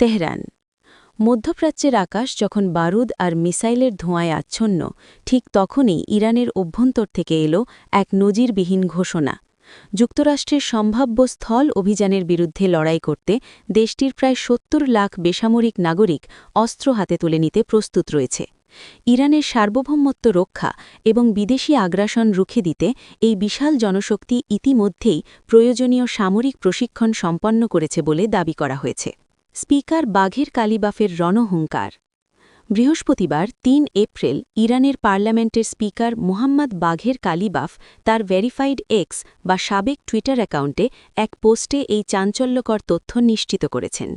Tehran. মধ্যপ্রাচ্যের আকাশ যখন বারুদ আর মিসাইলের ধোঁয়ায় আচ্ছন্ন, ঠিক তখনই ইরানের অভ্যন্তর থেকে এলো এক নজিরবিহীন ঘোষণা। যুক্তরাষ্ট্রের সম্ভাব্য স্থল অভিযানের বিরুদ্ধে লড়াই করতে দেশটির প্রায় ৭০ লাখ বেসামরিক নাগরিক অস্ত্র হাতে তুলে নিতে প্রস্তুত রয়েছে। ইরানের সার্বভৌমত্ব রক্ষা এবং বিদেশি আগ্রাসন রুখে দিতে এই বিশাল জনশক্তি ইতিমধ্যেই প্রয়োজনীয় সামরিক প্রশিক্ষণ সম্পন্ন করেছে বলে দাবি করা হয়েছে। স্পিকার বাঘের কালিবাফের রণহুঙ্কার। বৃহস্পতিবার ৩ এপ্রিল ইরানের পার্লামেন্টের স্পিকার মোহাম্মদ বাঘের কালিবাফ তার ভেরিফাইড এক্স বা সাবেক টুইটার অ্যাকাউন্টে এক পোস্টে এই চাঞ্চল্যকর তথ্য নিশ্চিত করেছেন।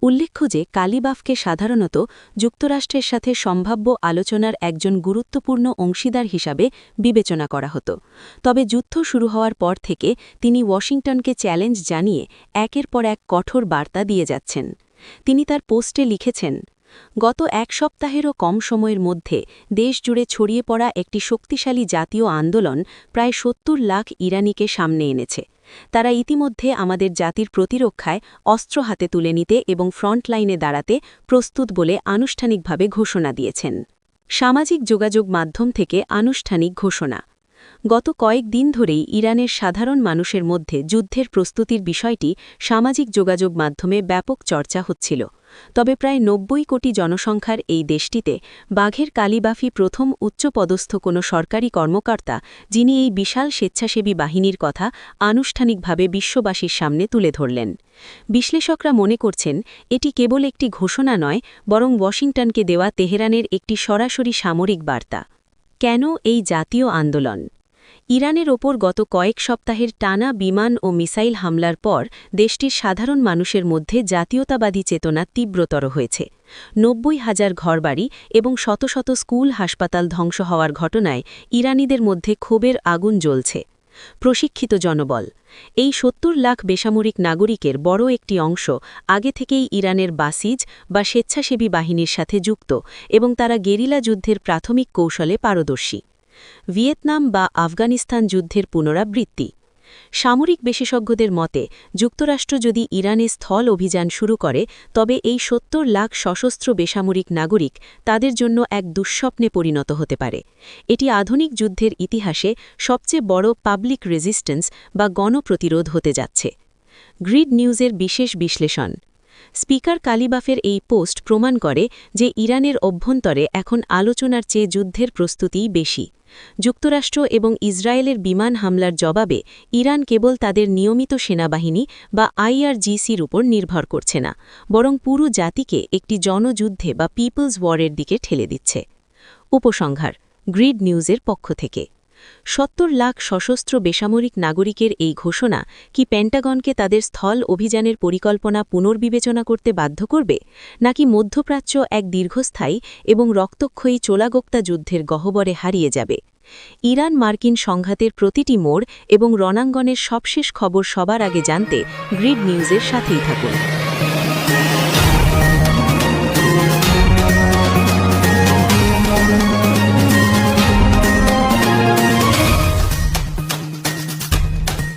উল্লেখ্য যে কালিবাফকে সাধারণত যুক্তরাষ্ট্রের সাথে সম্ভাব্য আলোচনার একজন গুরুত্বপূর্ণ অংশীদার হিসাবে বিবেচনা করা হতো। তবে যুদ্ধ শুরু হওয়ার পর থেকে তিনি ওয়াশিংটনকে চ্যালেঞ্জ জানিয়ে একের পর এক কঠোর বার্তা দিয়ে যাচ্ছেন। তিনি তার পোস্টে লিখেছেন, গত এক সপ্তাহেরও কম সময়ের মধ্যে দেশজুড়ে ছড়িয়ে পড়া একটি শক্তিশালী জাতীয় আন্দোলন প্রায় ৭০ লাখ ইরানিকে সামনে এনেছে। তারা ইতিমধ্যে আমাদের জাতির প্রতিরক্ষায় অস্ত্র হাতে তুলে নিতে এবং ফ্রন্টলাইনে দাঁড়াতে প্রস্তুত বলে আনুষ্ঠানিকভাবে ঘোষণা দিয়েছেন। সামাজিক যোগাযোগ মাধ্যম থেকে আনুষ্ঠানিক ঘোষণা। গত কয়েক দিন ধরেই ইরানের সাধারণ মানুষের মধ্যে যুদ্ধের প্রস্তুতির বিষয়টি সামাজিক যোগাযোগ মাধ্যমে ব্যাপক চর্চা হচ্ছিল। তবে প্রায় ৯০ কোটি জনসংখ্যার এই দেশটিতে বাঘের কালিবাফি প্রথম উচ্চপদস্থ কোনো সরকারি কর্মকর্তা, যিনি এই বিশাল স্বেচ্ছাসেবী বাহিনীর কথা আনুষ্ঠানিকভাবে বিশ্ববাসীর সামনে তুলে ধরলেন। বিশ্লেষকরা মনে করছেন, এটি কেবল একটি ঘোষণা নয়, বরং ওয়াশিংটনকে দেওয়া তেহরানের একটি সরাসরি সামরিক বার্তা। কেন এই জাতীয় আন্দোলন? ইরানের ওপর গত কয়েক সপ্তাহের টানা বিমান ও মিসাইল হামলার পর দেশটির সাধারণ মানুষের মধ্যে জাতীয়তাবাদী চেতনা তীব্রতর হয়েছে। ৯০,০০০ ঘরবাড়ি এবং শত শত স্কুল হাসপাতাল ধ্বংস হওয়ার ঘটনায় ইরানিদের মধ্যে ক্ষোভের আগুন জ্বলছে। প্রশিক্ষিত জনবল। এই ৭০ লাখ বেসামরিক নাগরিকের বড় একটি অংশ আগে থেকেই ইরানের বাসিজ বা স্বেচ্ছাসেবী বাহিনীর সাথে যুক্ত এবং তারা গেরিলা যুদ্ধের প্রাথমিক কৌশলে পারদর্শী। ভিয়েতনাম বা আফগানিস্তান যুদ্ধের পুনরাবৃত্তি। সামরিক বিশেষজ্ঞদের মতে যুক্তরাষ্ট্র যদি ইরানে স্থল অভিযান শুরু করে, তবে এই ৭০ লাখ সশস্ত্র বেসামরিক নাগরিক তাদের জন্য এক দুঃস্বপ্নে পরিণত হতে পারে। এটি আধুনিক যুদ্ধের ইতিহাসে সবচেয়ে বড় পাবলিক রেজিস্ট্যান্স বা গণপ্রতিরোধ হতে যাচ্ছে। গ্রিড নিউজের বিশেষ বিশ্লেষণ। স্পিকার কালিবাফের এই পোস্ট প্রমাণ করে যে ইরানের অভ্যন্তরে এখন আলোচনার চেয়ে যুদ্ধের প্রস্তুতিই বেশি। যুক্তরাষ্ট্র এবং ইসরায়েলের বিমান হামলার জবাবে ইরান কেবল তাদের নিয়মিত সেনাবাহিনী বা আইআরজিসির উপর নির্ভর করছে না, বরং পুরো জাতিকে একটি জনযুদ্ধে বা পিপলস ওয়ারের দিকে ঠেলে দিচ্ছে। উপসংহার গ্রিড নিউজের পক্ষ থেকে। ৭০ লাখ সশস্ত্র বেসামরিক নাগরিকের এই ঘোষণা কি পেন্টাগনকে তাদের স্থল অভিযানের পরিকল্পনা পুনর্বিবেচনা করতে বাধ্য করবে, নাকি মধ্যপ্রাচ্য এক দীর্ঘস্থায়ী এবং রক্তক্ষয়ী চোলাগোক্তা যুদ্ধের গহ্বরে হারিয়ে যাবে? ইরান মার্কিন সংঘাতের প্রতিটি মোড় এবং রণাঙ্গনের সবশেষ খবর সবার আগে জানতে গ্রিড নিউজের সাথেই থাকুন।